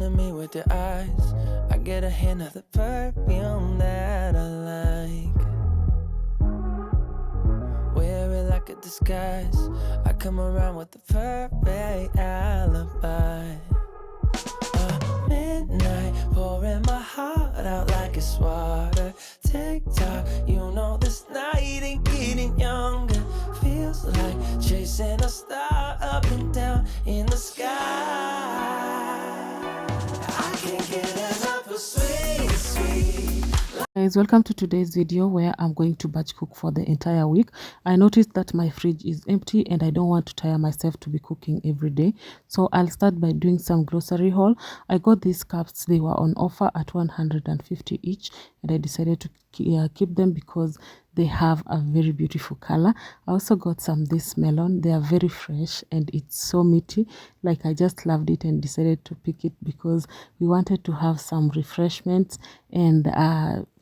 to me with your eyes, I get a hint of the perfume that I like. Wear it like a disguise, I come around with the perfect alibi. Midnight, pouring my heart out like it's water. Tick-tock, you know this night ain't getting younger. Feels like chasing a star up and down in the sky. I can't get enough of sweet, sweet. Guys, welcome to today's video where I'm going to batch cook for the entire week. I noticed that my fridge is empty and I don't want to tire myself to be cooking every day, so I'll start by doing some grocery haul. I got these cups, they were on offer at 150 each, and I decided to keep them because they have a very beautiful color. I also got this melon. They are very fresh and it's so meaty. Like, I just loved it and decided to pick it because we wanted to have some refreshments, and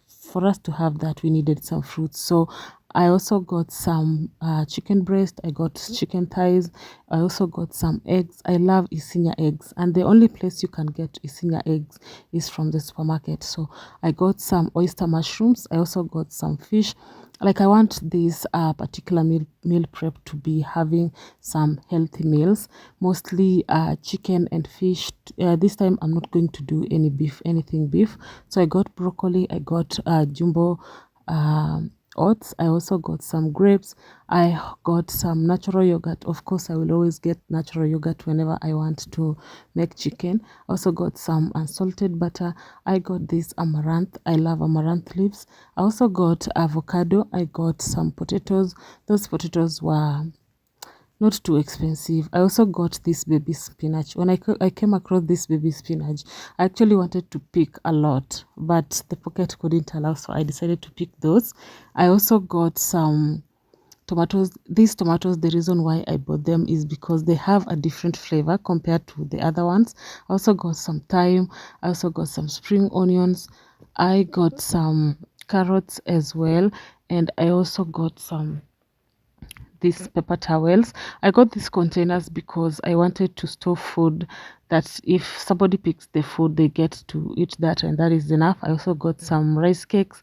for us to have that we needed some fruits. So I also got some chicken breast, I got chicken thighs, I also got some eggs. I love Isinya eggs, and the only place you can get Isinya eggs is from the supermarket. So I got some oyster mushrooms, I also got some fish. Like, I want this particular meal prep to be having some healthy meals, mostly chicken and fish. This time I'm not going to do anything beef. So I got broccoli, I got jumbo oats, I also got some grapes, I got some natural yogurt. Of course, I will always get natural yogurt whenever I want to make chicken. I also got some unsalted butter. I got this amaranth. I love amaranth leaves. I also got avocado. I got some potatoes. Those potatoes were not too expensive. I also got this baby spinach. When I came across this baby spinach, I actually wanted to pick a lot, but the pocket couldn't allow, so I decided to pick those. I also got some tomatoes. These tomatoes, the reason why I bought them is because they have a different flavor compared to the other ones. I also got some thyme. I also got some spring onions. I got some carrots as well, and I also got some these paper towels. I got these containers because I wanted to store food that if somebody picks the food, they get to eat that, and that is enough. I also got some rice cakes.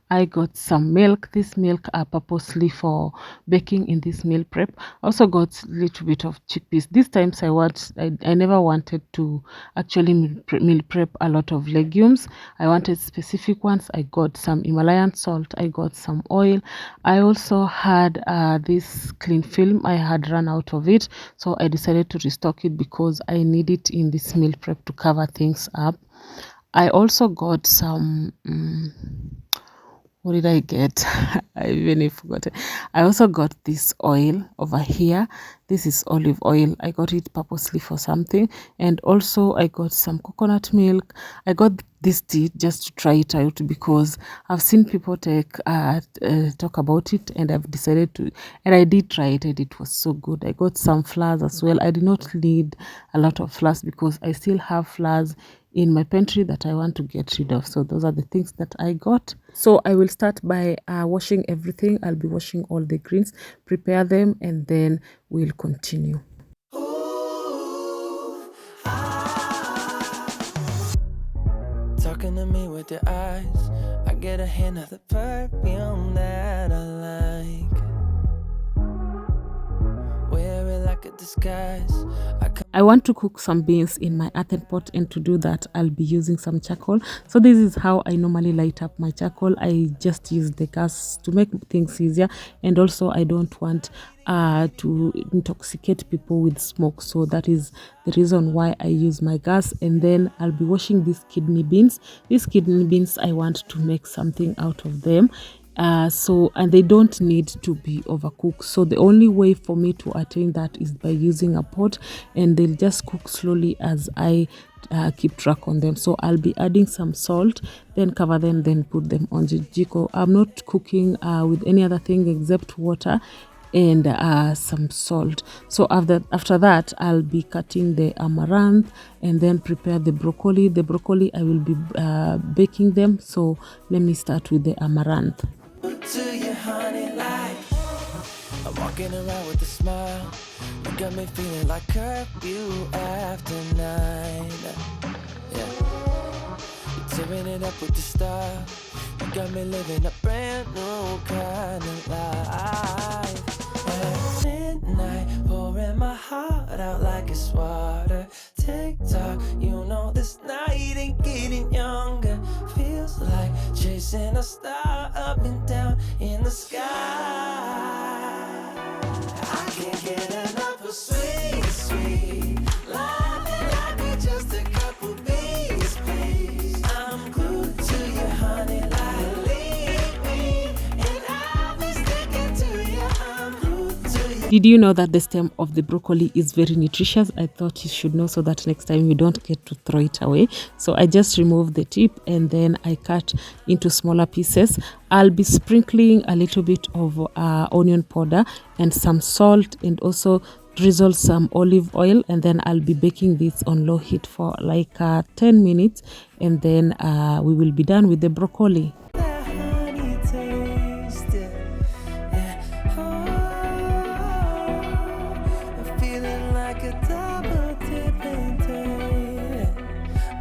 I got some milk. This milk are purposely for baking in this meal prep. I also got a little bit of chickpeas. These times I never wanted to actually meal prep a lot of legumes. I wanted specific ones. I got some Himalayan salt. I got some oil. I also had this cling film. I had run out of it, so I decided to restock it because I need it in this meal prep to cover things up. I also got some what did I get? I even forgot it. I also got this oil over here. This is olive oil. I got it purposely for something. And also I got some coconut milk. I got this tea just to try it out because I've seen people talk about it, and I've decided to, and I did try it and it was so good. I got some flowers as well. I did not need a lot of flowers because I still have flowers in my pantry that I want to get rid of. So those are the things that I got. So I will start by washing everything. I'll be washing all the greens, prepare them, and then we'll continue. Talking to me with your eyes, I get a hint of the perfume that I like. Wear it like a disguise. I want to cook some beans in my earthen pot, and to do that I'll be using some charcoal. So this is how I normally light up my charcoal. I just use the gas to make things easier, and also I don't want to intoxicate people with smoke, so that is the reason why I use my gas. And then I'll be washing these kidney beans. These kidney beans, I want to make something out of them. And they don't need to be overcooked, so the only way for me to attain that is by using a pot, and they'll just cook slowly as I keep track on them. So I'll be adding some salt, then cover them, then put them on the jiko. I'm not cooking with any other thing except water and some salt. So after that I'll be cutting the amaranth and then prepare the broccoli. The broccoli I will be baking them. So let me start with the amaranth. To you, honey, like I'm walking around with a smile. You got me feeling like curfew after 9. Yeah, tearing it up with the style. You got me living a brand new kind of life. At midnight, pouring my heart out like it's water. Tick-tock, you know this night ain't getting younger. Feels like chasing a star up and down in the sky. I can't get enough of sweet, sweet loving like we're just a couple bees, please. I'm glued to you, honey, like leave me, and I'll be sticking to you. I'm glued to you. Did you know that the stem of the broccoli is very nutritious? I thought you should know so that next time you don't get to throw it away. So I just removed the tip and then I cut into smaller pieces. I'll be sprinkling a little bit of onion powder and some salt, and also drizzle some olive oil, and then I'll be baking this on low heat for like 10 minutes, and then we will be done with the broccoli. That honey taste, yeah. Oh, I'm feeling like a double dipping day.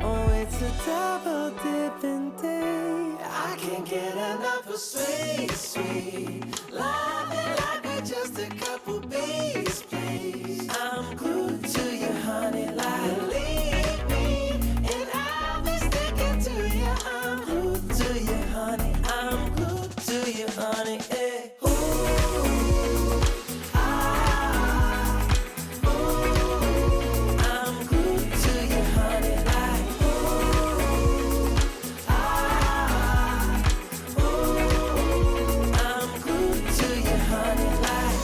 Oh, it's a double dipping day. I can't get enough of sweet, sweet loving like we're just a couple bees, please. I'm glued to you, honey, like leave me, and I'll be sticking to you. I'm glued to you, honey. I'm glued to you, honey. Eh. Ooh, ah, ooh, I'm glued to you, honey, like ooh, ah, ooh, I'm glued to you, honey, like.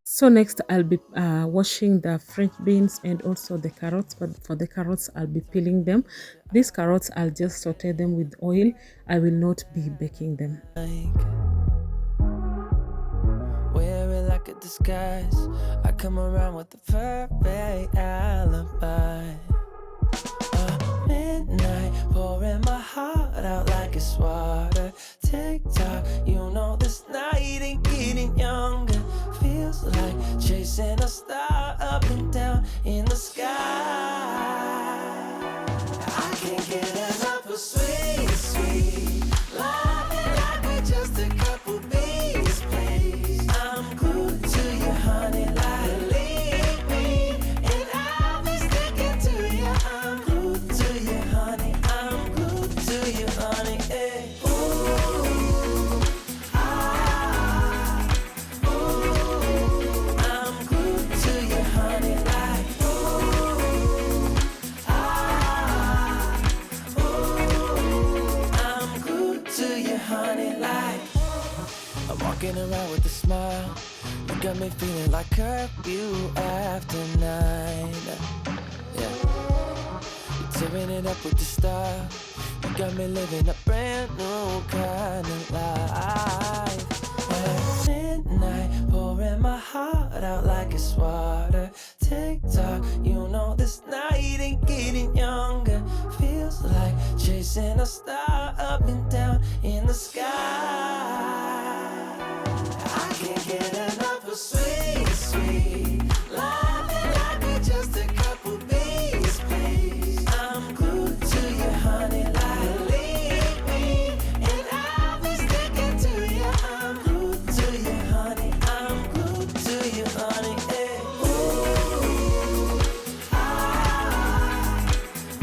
So next I'll be washing the French beans and also the carrots, but for the carrots I'll be peeling them. These carrots I'll just saute them with oil. I will not be baking them. Wear it like a disguise. I come around with the perfect alibi. Midnight, pouring my heart out like it's water. Tick-tock, you know this night ain't getting younger. Feels like chasing a star up and down in the sky. I can't get enough of sweet, sweet loving like we're just a couple bees, please. I'm glued to you, honey, like leave me, and I'll be sticking to you. I'm glued to you, honey. I'm glued to you, honey. Eh. Ooh, ah, ooh, I'm glued to you, honey, like ooh, ah, ooh, I'm glued to you, honey, like. I'm walking around with a smile. You got me feeling like curfew after 9. Yeah, you're tearing it up with the style. You got me living a brand new kind of life. At midnight, pouring my heart out like it's water. Tick-tock, you know this night ain't getting younger. Feels like chasing a star up and down in the sky. I can't get enough of sweet, sweet loving like we're just a couple bees, please. I'm glued to you, honey, like leave me, and I'll be sticking to you. I'm glued to you, honey. I'm glued to you, honey. Eh. Ooh, ah,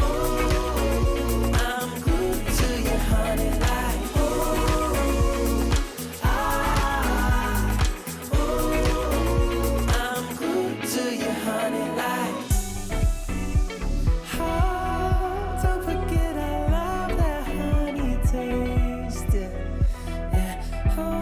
ooh, I'm glued to you, honey, like ooh, ah, ooh, I'm glued to you, honey, like. Oh, don't forget I love that honey taste. Yeah. Oh,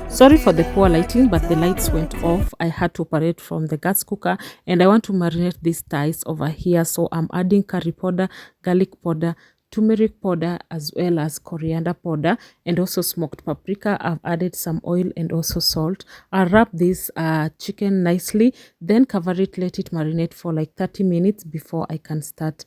Sorry for the poor lighting, but the lights went off. I had to operate from the gas cooker, and I want to marinate these thighs over here. So I'm adding curry powder, garlic powder, turmeric powder as well as coriander powder and also smoked paprika. I've added some oil and also salt. I'll wrap this chicken nicely, then cover it, let it marinate for like 30 minutes before I can start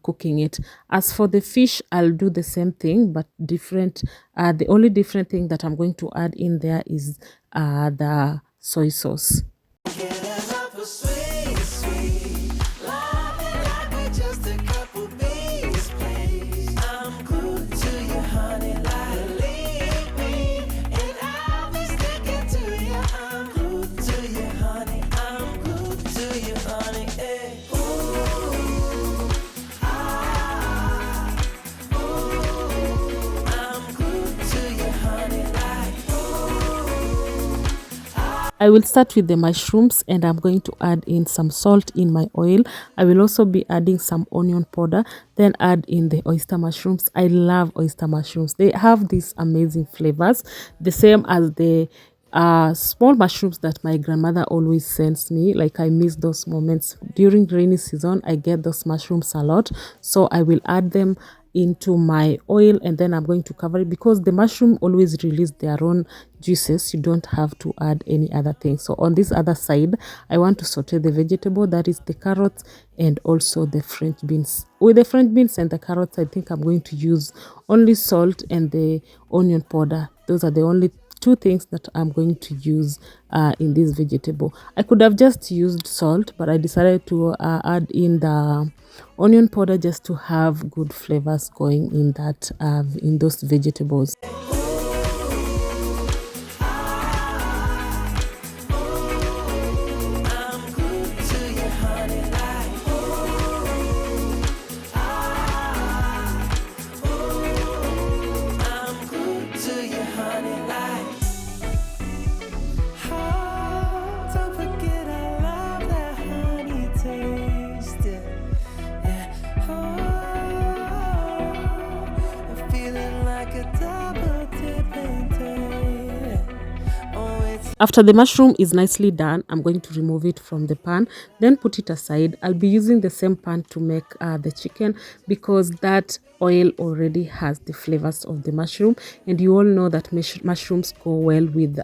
cooking it. As for the fish, I'll do the same thing but different. The only different thing that I'm going to add in there is the soy sauce. I will start with the mushrooms and I'm going to add in some salt in my oil. I will also be adding some onion powder, then add in the oyster mushrooms. I love oyster mushrooms. They have these amazing flavors, the same as the small mushrooms that my grandmother always sends me. Like, I miss those moments. During rainy season, I get those mushrooms a lot. So I will add them into my oil and then I'm going to cover it because the mushroom always release their own juices. You don't have to add any other thing. So on this other side, I want to saute the vegetable, that is the carrots and also the French beans. With the French beans and the carrots, I think I'm going to use only salt and the onion powder. Those are the only two things that I'm going to use in this vegetable. I could have just used salt, but I decided to add in the onion powder just to have good flavors going in that in those vegetables. After the mushroom is nicely done, I'm going to remove it from the pan, then put it aside. I'll be using the same pan to make the chicken because that oil already has the flavors of the mushroom, and you all know that mushrooms go well with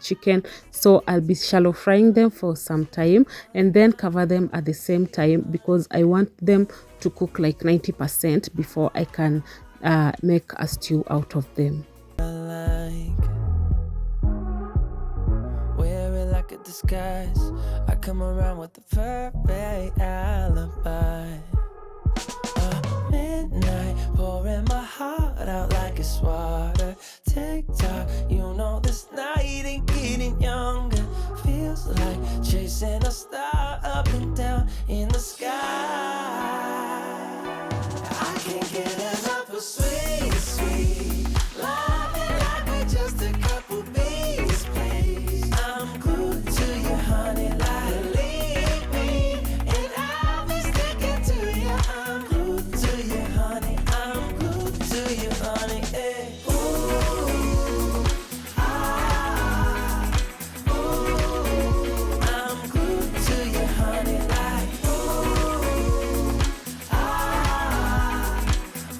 chicken. So I'll be shallow frying them for some time and then cover them at the same time because I want them to cook like 90% before I can make a stew out of them. A disguise, I come around with the perfect alibi. Midnight, pouring my heart out like it's water. Tick-tock, you know this night ain't getting younger. Feels like chasing a star up and down in the sky. I can't get enough of sweet, sweet loving like we're just a couple bees, please. I'm good to you, honey, like leave me, and I'll be sticking to you. I'm good to you, honey, I'm good to you, honey, hey. Ooh, ah, ooh, I'm good to you, honey, like ooh, ah,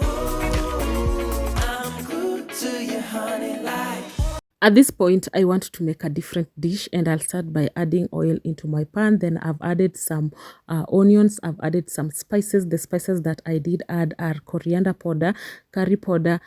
ooh, I'm good to you, honey, like. At this point, I want to make a different dish and I'll start by adding oil into my pan. Then I've added some onions, I've added some spices. The spices that I did add are coriander powder, curry powder,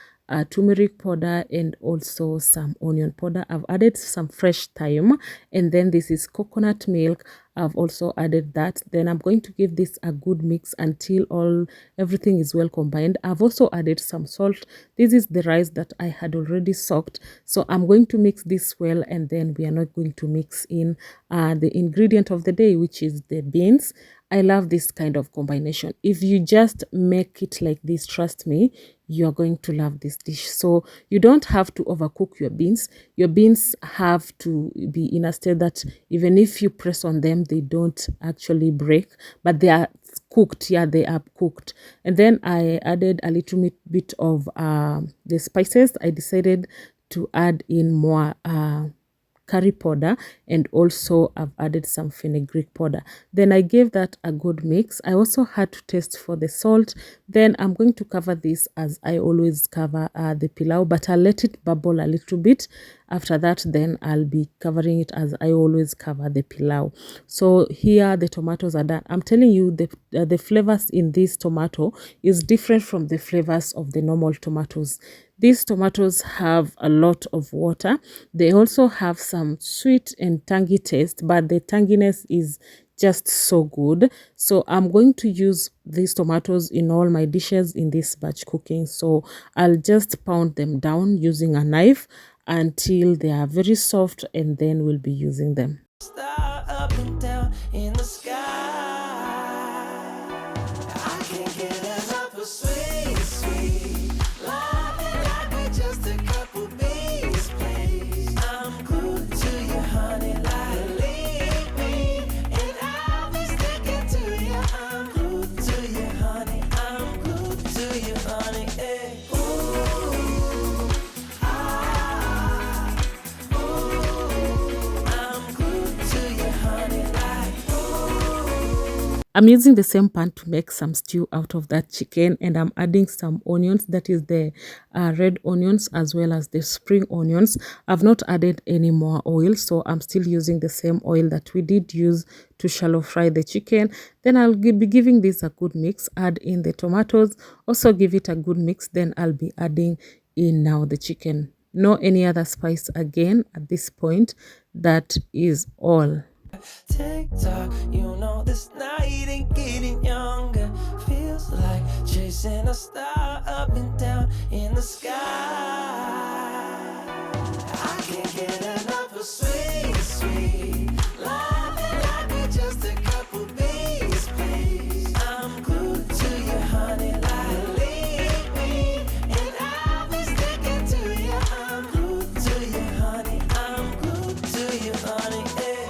turmeric powder, and also some onion powder. I've added some fresh thyme, and then this is coconut milk. I've also added that. Then I'm going to give this a good mix until everything is well combined. I've also added some salt. This is the rice that I had already soaked, so I'm going to mix this well, and then we are not going to mix in the ingredient of the day, which is the beans. I love this kind of combination. If you just make it like this, trust me, you're going to love this dish. So you don't have to overcook your beans. Your beans have to be in a state that even if you press on them, they don't actually break, but they are cooked. Yeah, they are cooked. And then I added a little bit of the spices. I decided to add in more curry powder, and also I've added some fenugreek powder. Then I gave that a good mix. I also had to taste for the salt. Then I'm going to cover this as I always cover the pilau, but I'll let it bubble a little bit. After that, then I'll be covering it as I always cover the pilau. So here the tomatoes are done. I'm telling you, the flavors in this tomato is different from the flavors of the normal tomatoes. These tomatoes have a lot of water. They also have some sweet and tangy taste, but the tanginess is just so good. So I'm going to use these tomatoes in all my dishes in this batch cooking. So I'll just pound them down using a knife until they are very soft, and then we'll be using them. Star up and down in the sky. I can't get enough of sweet, sweet love. Like we're just a couple bees, please. I'm glued to you, honey, like leave me, and I'll be sticking to you. I'm glued to you, honey. I'm glued to you, honey. Hey. Ooh, ah, ooh, I'm glued to you, honey, like ooh. I'm using the same pan to make some stew out of that chicken, and I'm adding some onions, that is the red onions as well as the spring onions. I've not added any more oil, so I'm still using the same oil that we did use to shallow fry the chicken. Then I'll be giving this a good mix, add in the tomatoes, also give it a good mix. Then I'll be adding in now the chicken. No any other spice again at this point. That is all. TikTok, you know this night ain't getting younger. Feels like chasing a star up and down in the sky. I can't get enough of sweet, sweet love. Like we're just a couple bees, please. I'm glued to you, honey, like leave me, and I'll be sticking to you. I'm glued to you, honey. I'm glued to you, honey. Hey.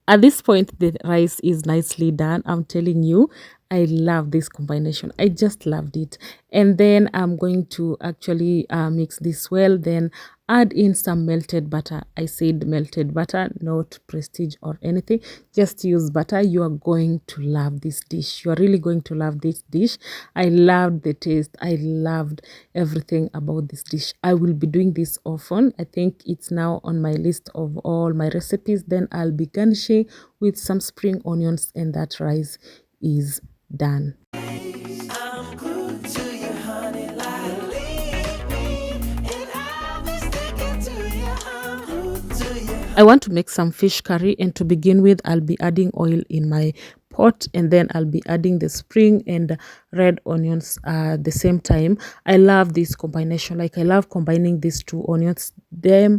At this point, the rice is nicely done. I'm telling you, I love this combination. I just loved it. And then I'm going to actually mix this well, then add in some melted butter. I said melted butter, not prestige or anything. Just use butter. You are going to love this dish. You are really going to love this dish. I loved the taste. I loved everything about this dish. I will be doing this often. I think it's now on my list of all my recipes. Then I'll be garnishing with some spring onions, and that rice is done. I'm glued to you, honey, like leave me, and I'll be sticking to you. I'm glued to you. I want to make some fish curry, and to begin with, I'll be adding oil in my pot, and then I'll be adding the spring and red onions at the same time. I love this combination. Like, I love combining these two onions. They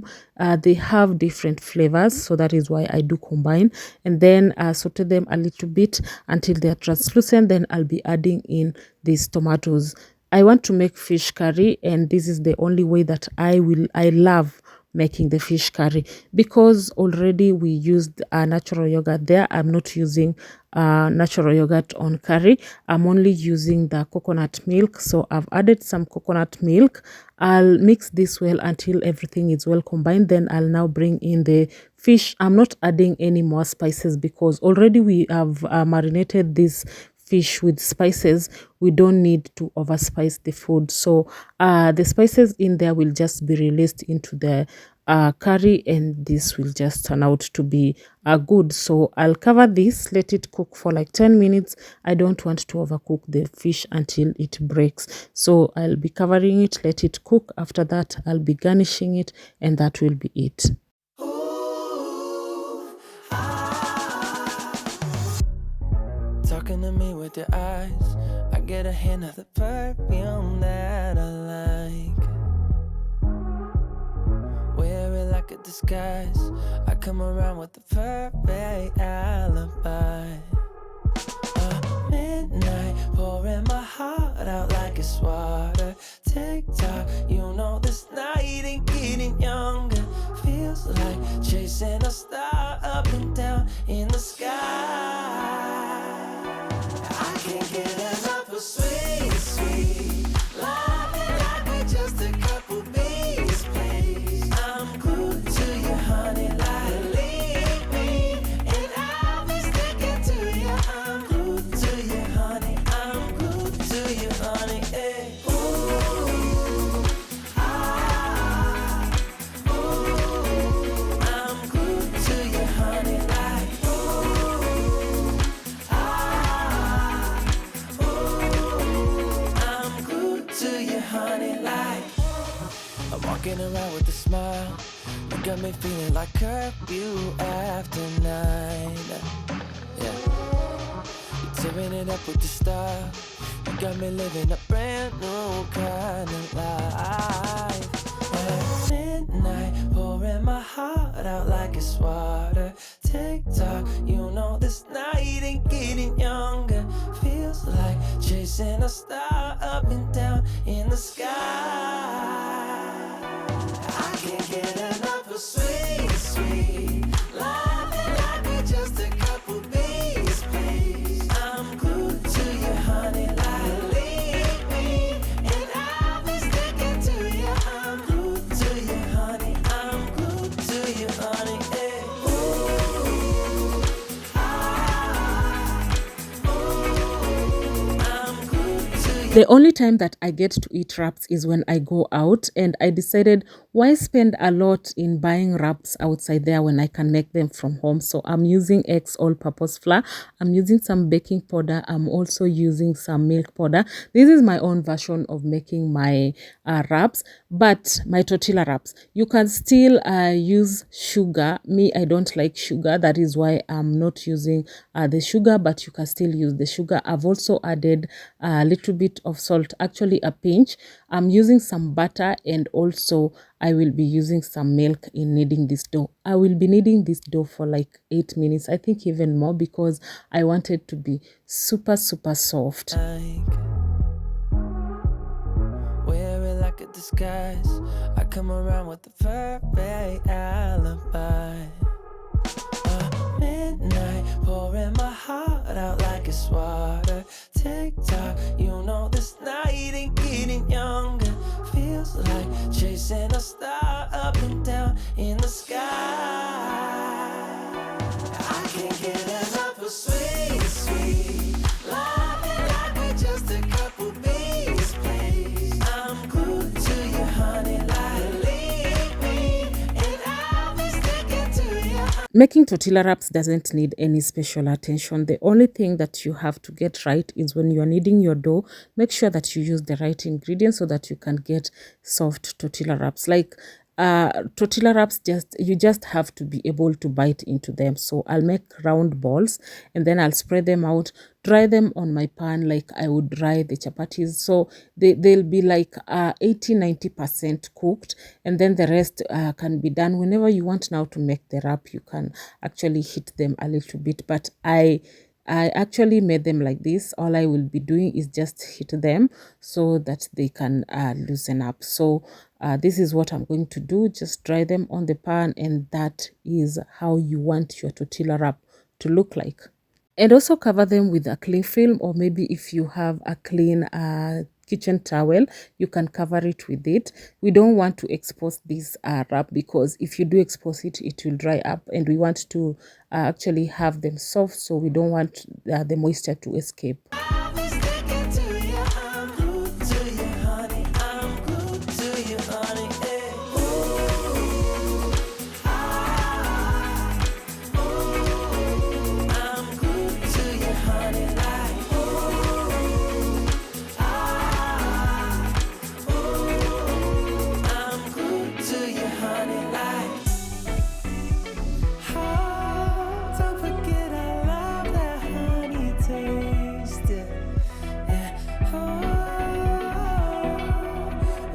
have different flavors, so that is why I do combine. And then saute them a little bit until they are translucent. Then I'll be adding in these tomatoes. I want to make fish curry, and this is the only way that I love making the fish curry, because already we used natural yogurt there. I'm not using natural yogurt on curry. I'm only using the coconut milk. So I've added some coconut milk. I'll mix this well until everything is well combined. Then I'll now bring in the fish. I'm not adding any more spices because already we have marinated this fish with spices. We don't need to overspice the food, so the spices in there will just be released into the curry, and this will just turn out to be good. So I'll cover this, let it cook for like 10 minutes. I don't want to overcook the fish until it breaks, so I'll be covering it, let it cook. After that, I'll be garnishing it, and that will be it. Talking to me with your eyes, I get a hint of the perfume that I like. Wear it like a disguise. I come around with the perfect alibi. Midnight, pouring my heart out like it's water. TikTok, you know this night ain't getting younger. Feels like chasing a star up and down in the sky. I can't get enough of sweet. walking around with a smile. You got me feeling like curfew after 9. Yeah, you're tearing it up with the style. You got me living a brand new kind of life. At midnight, pouring my heart out like it's water. Tick-tock, you know this night ain't getting younger. Feels like chasing a star up and down in the sky. I can't get enough of sweet, sweet loving like we're just a couple bees, please. I'm glued to you, honey, like leave me, and I'll be sticking to you. I'm glued to you, honey. I'm glued to you, honey. Hey. Ooh, I'm glued to you. The only time that I get to eat wraps is when I go out, and I decided why spend a lot in buying wraps outside there when I can make them from home. So I'm using X all-purpose flour. I'm using some baking powder. I'm also using some milk powder. This is my own version of making my wraps, but my tortilla wraps. You can still use sugar. Me, I don't like sugar. That is why I'm not using the sugar, but you can still use the sugar. I've also added a little bit of salt, actually a pinch. I'm using some butter, and also I will be using some milk in kneading this dough. I will be kneading this dough for like 8 minutes, I think even more, because I want it to be super soft. Wear it like a disguise. I come around with the perfect alibi. Midnight, pouring my heart out like it's water. Tick-tock, you know this night ain't getting younger. Feels like chasing a star up and down in the sky. I can't get enough of sweet, sweet loving like we're just a couple bees, please. I'm glued to you, honey, like leave me, and I'll be sticking to you. Making tortilla wraps doesn't need any special attention. The only thing that you have to get right is when you're kneading your dough, make sure that you use the right ingredients so that you can get soft tortilla wraps. Like tortilla wraps, you just have to be able to bite into them. So I'll make round balls, and then I'll spread them out, dry them on my pan like I would dry the chapatis. So they'll be like 80-90% cooked, and then the rest can be done whenever you want. Now to make the wrap, you can actually heat them a little bit, but I actually made them like this. All I will be doing is just heat them so that they can loosen up. So this is what I'm going to do, just dry them on the pan, and that is how you want your tortilla wrap to look like. And also cover them with a cling film, or maybe if you have a clean kitchen towel, you can cover it with it. We don't want to expose this wrap, because if you do expose it, it will dry up, and we want to actually have them soft, so we don't want the moisture to escape. I'll be sticking to you. I'm glued to you, honey. I'm glued to you, honey. Hey. Ooh, I'm glued to you, honey. Like I'm glued to you, honey. Like don't forget I love that honey taste. Yeah.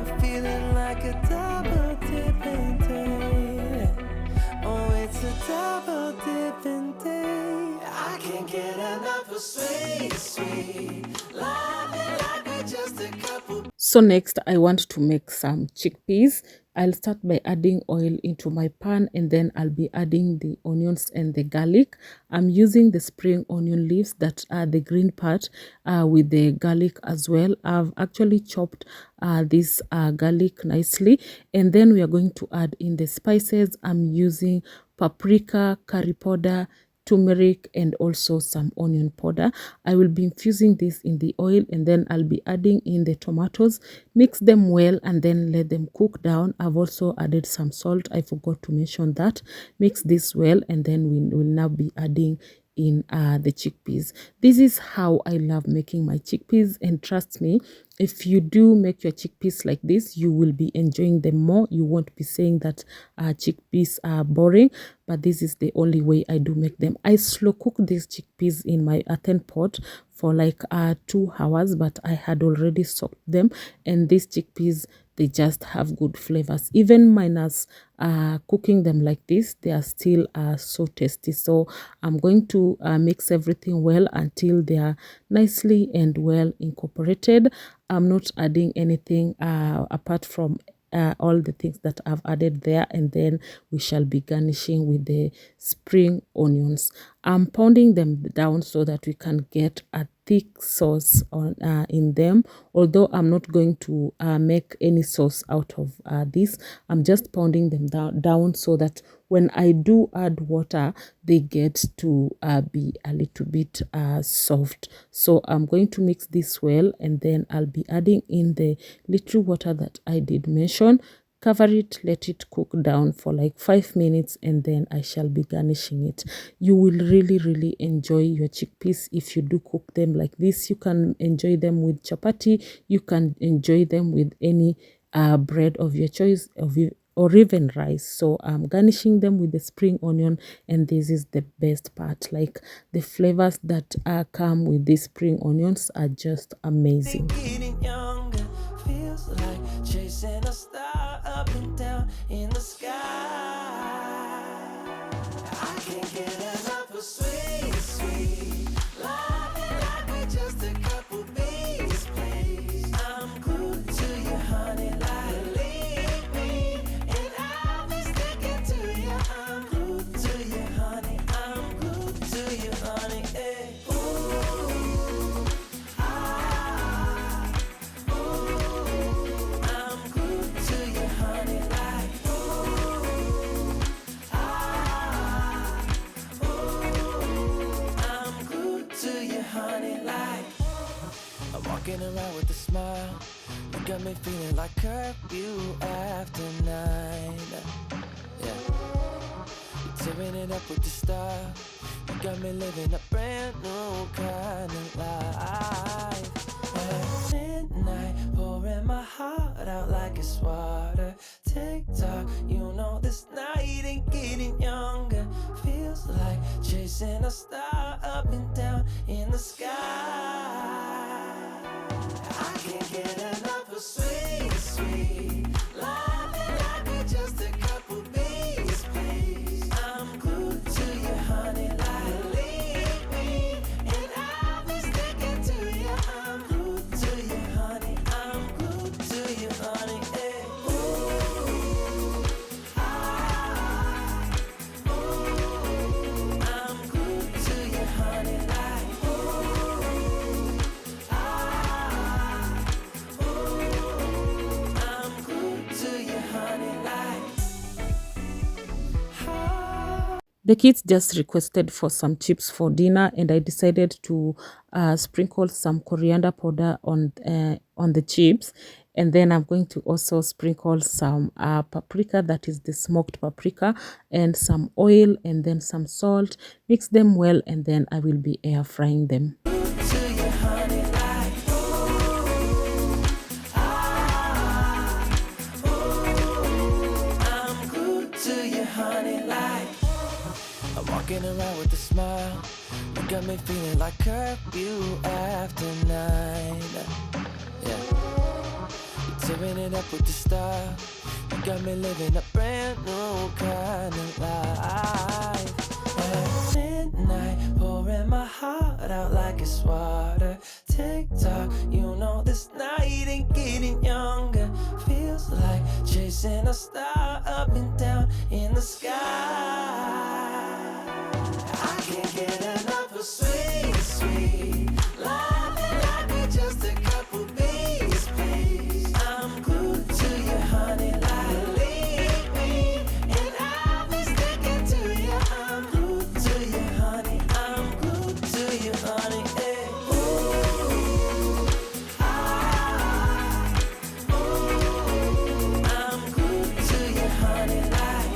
I'm feeling like a double dipping day. Oh, it's a double dipping day. I can't get enough of sweet, sweet loving like we're just a couple. So next, I want to make some chickpeas. I'll start by adding oil into my pan, and then I'll be adding the onions and the garlic. I'm using the spring onion leaves, that are the green part, with the garlic as well. I've actually chopped this garlic nicely, and then we are going to add in the spices. I'm using paprika, curry powder, turmeric, and also some onion powder. I will be infusing this in the oil, and then I'll be adding in the tomatoes, mix them well, and then let them cook down. I've also added some salt, I forgot to mention that. Mix this well, and then we will now be adding in the chickpeas. This is how I love making my chickpeas, and trust me, if you do make your chickpeas like this, you will be enjoying them more. You won't be saying that chickpeas are boring, but this is the only way I do make them. I slow cook these chickpeas in my earthen pot for like 2 hours, but I had already soaked them, and these chickpeas, they just have good flavors. Even minus cooking them like this, they are still so tasty. So I'm going to mix everything well until they are nicely and well incorporated. I'm not adding anything apart from all the things that I've added there, and then we shall be garnishing with the spring onions. I'm pounding them down so that we can get a thick sauce on in them, although I'm not going to make any sauce out of this. I'm just pounding them down so that when I do add water, they get to be a little bit soft. So I'm going to mix this well, and then I'll be adding in the little water that I did mention. Cover it, let it cook down for like 5 minutes, and then I shall be garnishing it. You will really enjoy your chickpeas if you do cook them like this. You can enjoy them with chapati, you can enjoy them with any bread of your choice, or even rice. So I'm garnishing them with the spring onion, and this is the best part. Like, the flavors that come with these spring onions are just amazing. Getting younger feels like chasing a star up and down in the sky. I can't get enough of sweet loving like we're just a couple bees, please. I'm glued to you, honey, like believe me, and I'll be sticking to you. I'm glued to you, honey. I'm glued to you, honey. Hey. I'm glued to you, honey, like I'm glued to you, honey, like I'm walking around with a smile. You got me feeling like curfew after 9. Yeah, you're tearing it up with the style. You got me living a brand new kind of life. At midnight, pouring my heart out like it's water. Tick-tock, you know this night ain't getting younger. Feels like chasing a star up and down in the sky. I can't get enough of sweet loving like we're just a couple bees, please. I'm glued to you, honey, like believe me, and I'll be sticking to you. I'm glued to you, honey. I'm glued to you, honey. Hey. I'm glued to you, honey, like I'm glued to you, honey, like The kids just requested for some chips for dinner, and I decided to sprinkle some coriander powder on the chips, and then I'm going to also sprinkle some paprika, that is the smoked paprika, and some oil, and then some salt. Mix them well, and then I will be air frying them. to you, honey, like I'm glued to you, honey, like I'm walking around with a smile. You got me feeling like curfew after 9. Yeah, you're tearing it up with the style. You got me living a brand new kind of life. At midnight, pouring my heart out like it's water. Tick-tock, you know this night ain't getting younger. Feels like chasing a star up and down in the sky. I can't get enough of sweet loving like we're just a couple bees, please. I'm glued to you, honey, like believe me, and I'll be sticking to you. I'm glued to you, honey. I'm glued to you, honey. Hey. I'm glued to you, honey, like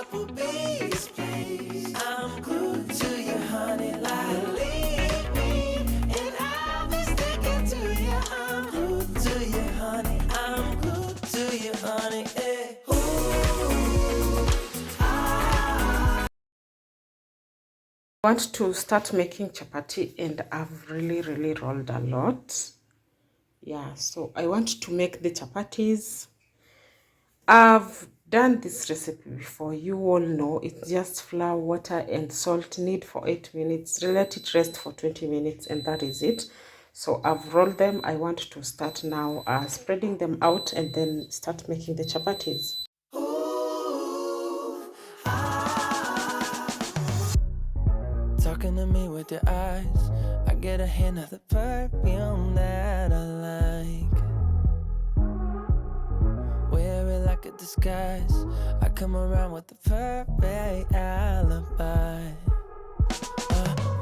couple bees, please. I'm glued to you, honey, like leave me, and I'll be sticking to you. I'm glued to you, honey. I'm glued to you, honey. Hey. Ooh, I want to start making chapati, and I've really rolled a lot. Yeah, so I want to make the chapatis. I've done this recipe before. You all know it's just flour, water and salt. Need for 8 minutes. Let it rest for 20 minutes and that is it. So I've rolled them. I want to start now spreading them out and then start making the chapatis. Talking to me with your eyes, I get a hint of the perfume that I like. Wear it like a disguise, I come around with the perfect alibi.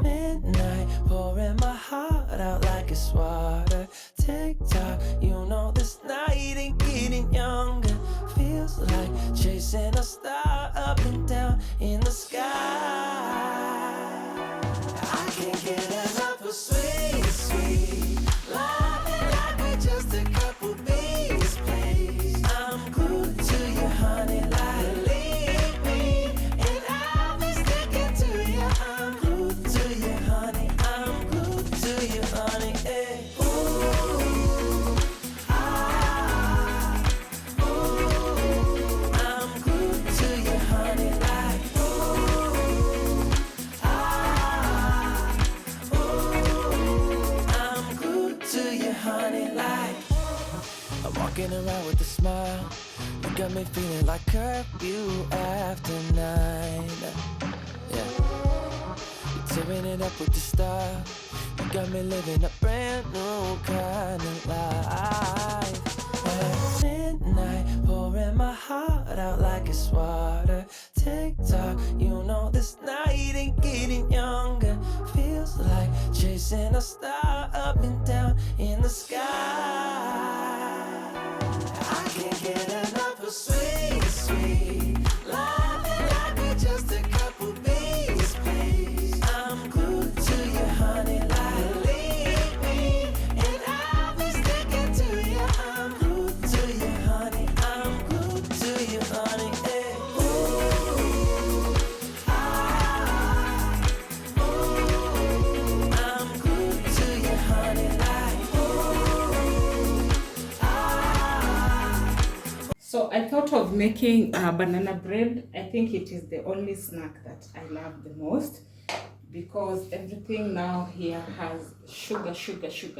Midnight, pouring my heart out like it's water. Tick-tock, you know this night ain't getting younger. Feels like chasing a star up and down in the sky. I can't get enough of sweet, sweet loving like we're just a couple bees, please. I'm glued to you, honey, like leave me, and I'll be sticking to you. I'm glued to you, honey. I'm glued to you, honey. Hey. Ooh, ah, ooh, I'm glued to you, honey, like ooh, ah, ooh, I'm glued to you, honey, like. I'm walking around with a smile. You got me feeling like curfew after 9. Yeah. You're tearing it up with the style. You got me living a brand new kind of life. At midnight, pouring my heart out like it's water. Tick-tock, you know this night ain't getting younger. Feels like chasing a star up and down in the sky. I can't get enough of sweet, sweet loving like we're just a couple bees, please. I'm glued to you, honey, like leave me, and I'll be sticking to you. I'm glued to you, honey. I'm glued to you, honey. Hey. Ooh, ah, ooh, I'm glued to you, honey, like ooh, ah. So I thought of making banana bread. I think it is the only snack that I love the most because everything now here has sugar.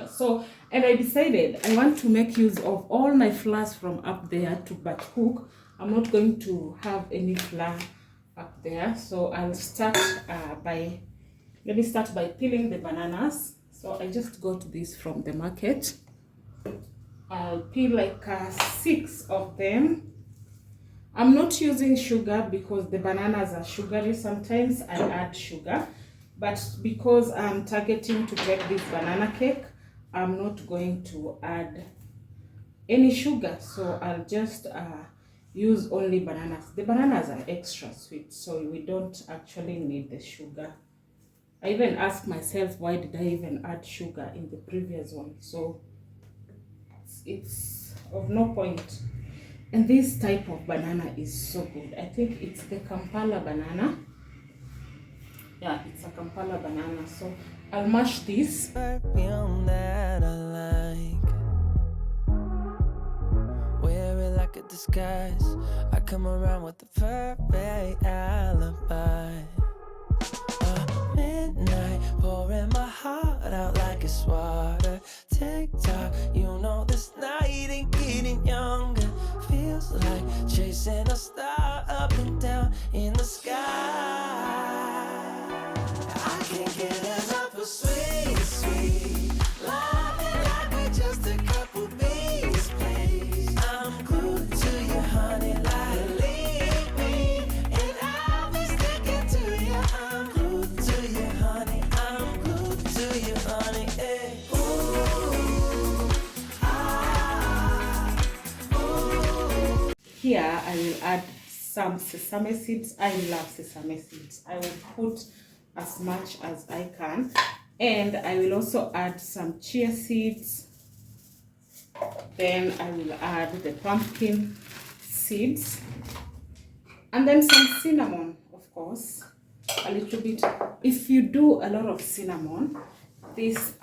So, and I decided I want to make use of all my flours from up there to batch cook. I'm not going to have any flour up there. So I'll start let me start by peeling the bananas. So I just got this from the market. I'll peel like 6 of them. I'm not using sugar because the bananas are sugary. Sometimes I add sugar, but because I'm targeting to get this banana cake, I'm not going to add any sugar. So I'll just use only bananas. The bananas are extra sweet, so we don't actually need the sugar. I even asked myself, why did I even add sugar in the previous one? So it's of no point. And this type of banana is so good. I think it's the Kampala banana. Yeah, it's a Kampala banana. So I'll mash this. Perfume that I like. Wear it like a disguise. I come around with the perfect alibi. Midnight, pouring my heart out like it's water. Tick-tock, you know this night ain't getting younger. Feels like chasing a star up and down in the sky. I can't get enough of sweet, sweet loving like we're just a couple bees, please. I'm glued to you, honey, like leave me, and I'll be sticking to you. I'm glued to you, honey. I'm glued to you, honey. Hey. Ooh, ah, ooh. Here I will add some sesame seeds. I love sesame seeds. I will put as much as I can. And I will also add some chia seeds. Then I will add the pumpkin seeds. And then some cinnamon, of course. A little bit. If you do a lot of cinnamon, this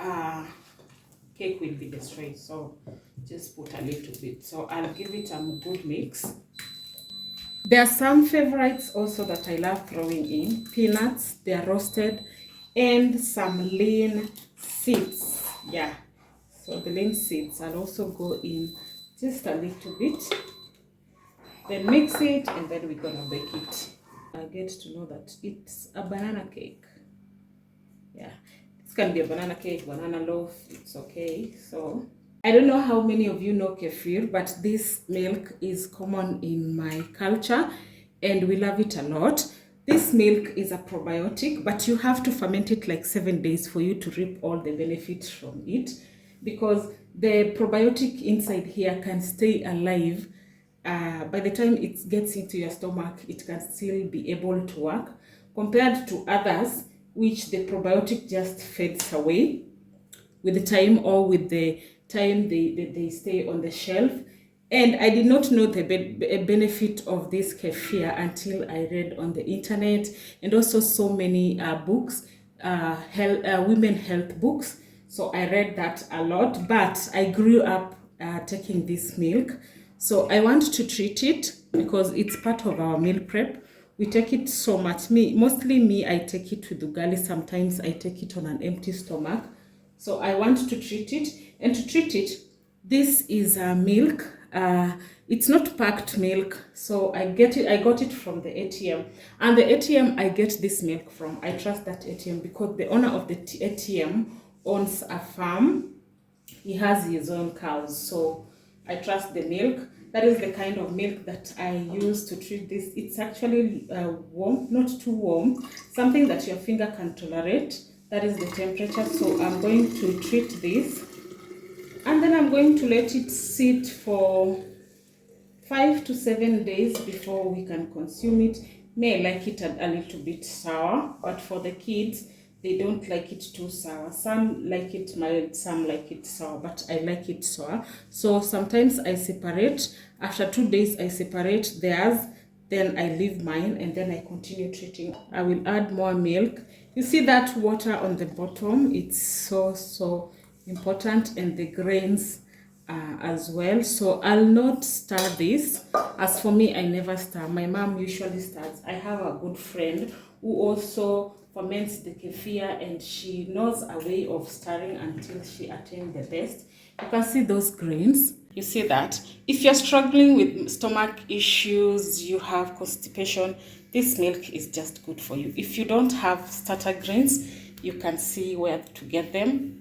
cake will be destroyed. So just put a little bit. So I'll give it a good mix. There are some favorites also that I love throwing in. Peanuts, they are roasted, and some lean seeds. Yeah, so the lean seeds I'll also go in just a little bit. Then mix it, and then we're gonna bake it. I get to know that it's a banana cake. Yeah, this can be a banana cake, banana loaf, it's okay. So I don't know how many of you know kefir, but this milk is common in my culture and we love it a lot. This milk is a probiotic, but you have to ferment it like 7 days for you to reap all the benefits from it, because the probiotic inside here can stay alive. By the time it gets into your stomach, it can still be able to work, compared to others which the probiotic just fades away with the time, or with the time they stay on the shelf. And I did not know the benefit of this kefir until I read on the internet, and also so many books, women health books. So I read that a lot, but I grew up taking this milk. So I want to treat it because it's part of our meal prep. We take it so much. Mostly me, I take it with ugali. Sometimes I take it on an empty stomach. So I want to treat it. And to treat it, this is milk. It's not packed milk. So I got it from the ATM. And the ATM I get this milk from, I trust that ATM because the owner of the ATM owns a farm. He has his own cows. So I trust the milk. That is the kind of milk that I use to treat this. It's actually warm, not too warm, something that your finger can tolerate. That is the temperature. So I'm going to treat this, and then I'm going to let it sit for 5 to 7 days before we can consume it. May like it a little bit sour, but for the kids, they don't like it too sour. Some like it mild, some like it sour, but I like it sour. So sometimes I separate. After 2 days, I separate theirs, then I leave mine, and then I continue treating. I will add more milk. You see that water on the bottom? It's so important, and the grains as well. So I'll not stir this. As for me, I never stir. My mom usually stirs. I have a good friend who also ferments the kefir, and she knows a way of stirring until she attains the best. You can see those grains. You see that? If you're struggling with stomach issues, you have constipation, this milk is just good for you. If you don't have starter grains, you can see where to get them.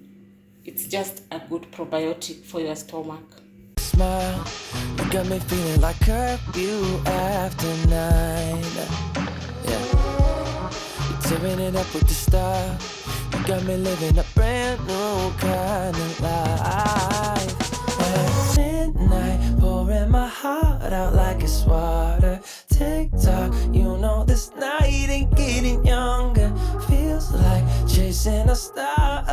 It's just a good probiotic for your stomach. Smile, you got me feeling like curfew after 9. Yeah, you're tearing it up with the style. You got me living a brand new kind of life. At midnight, pouring my heart out like it's water. Tick-tock, you know this night ain't getting younger. Feels like chasing a star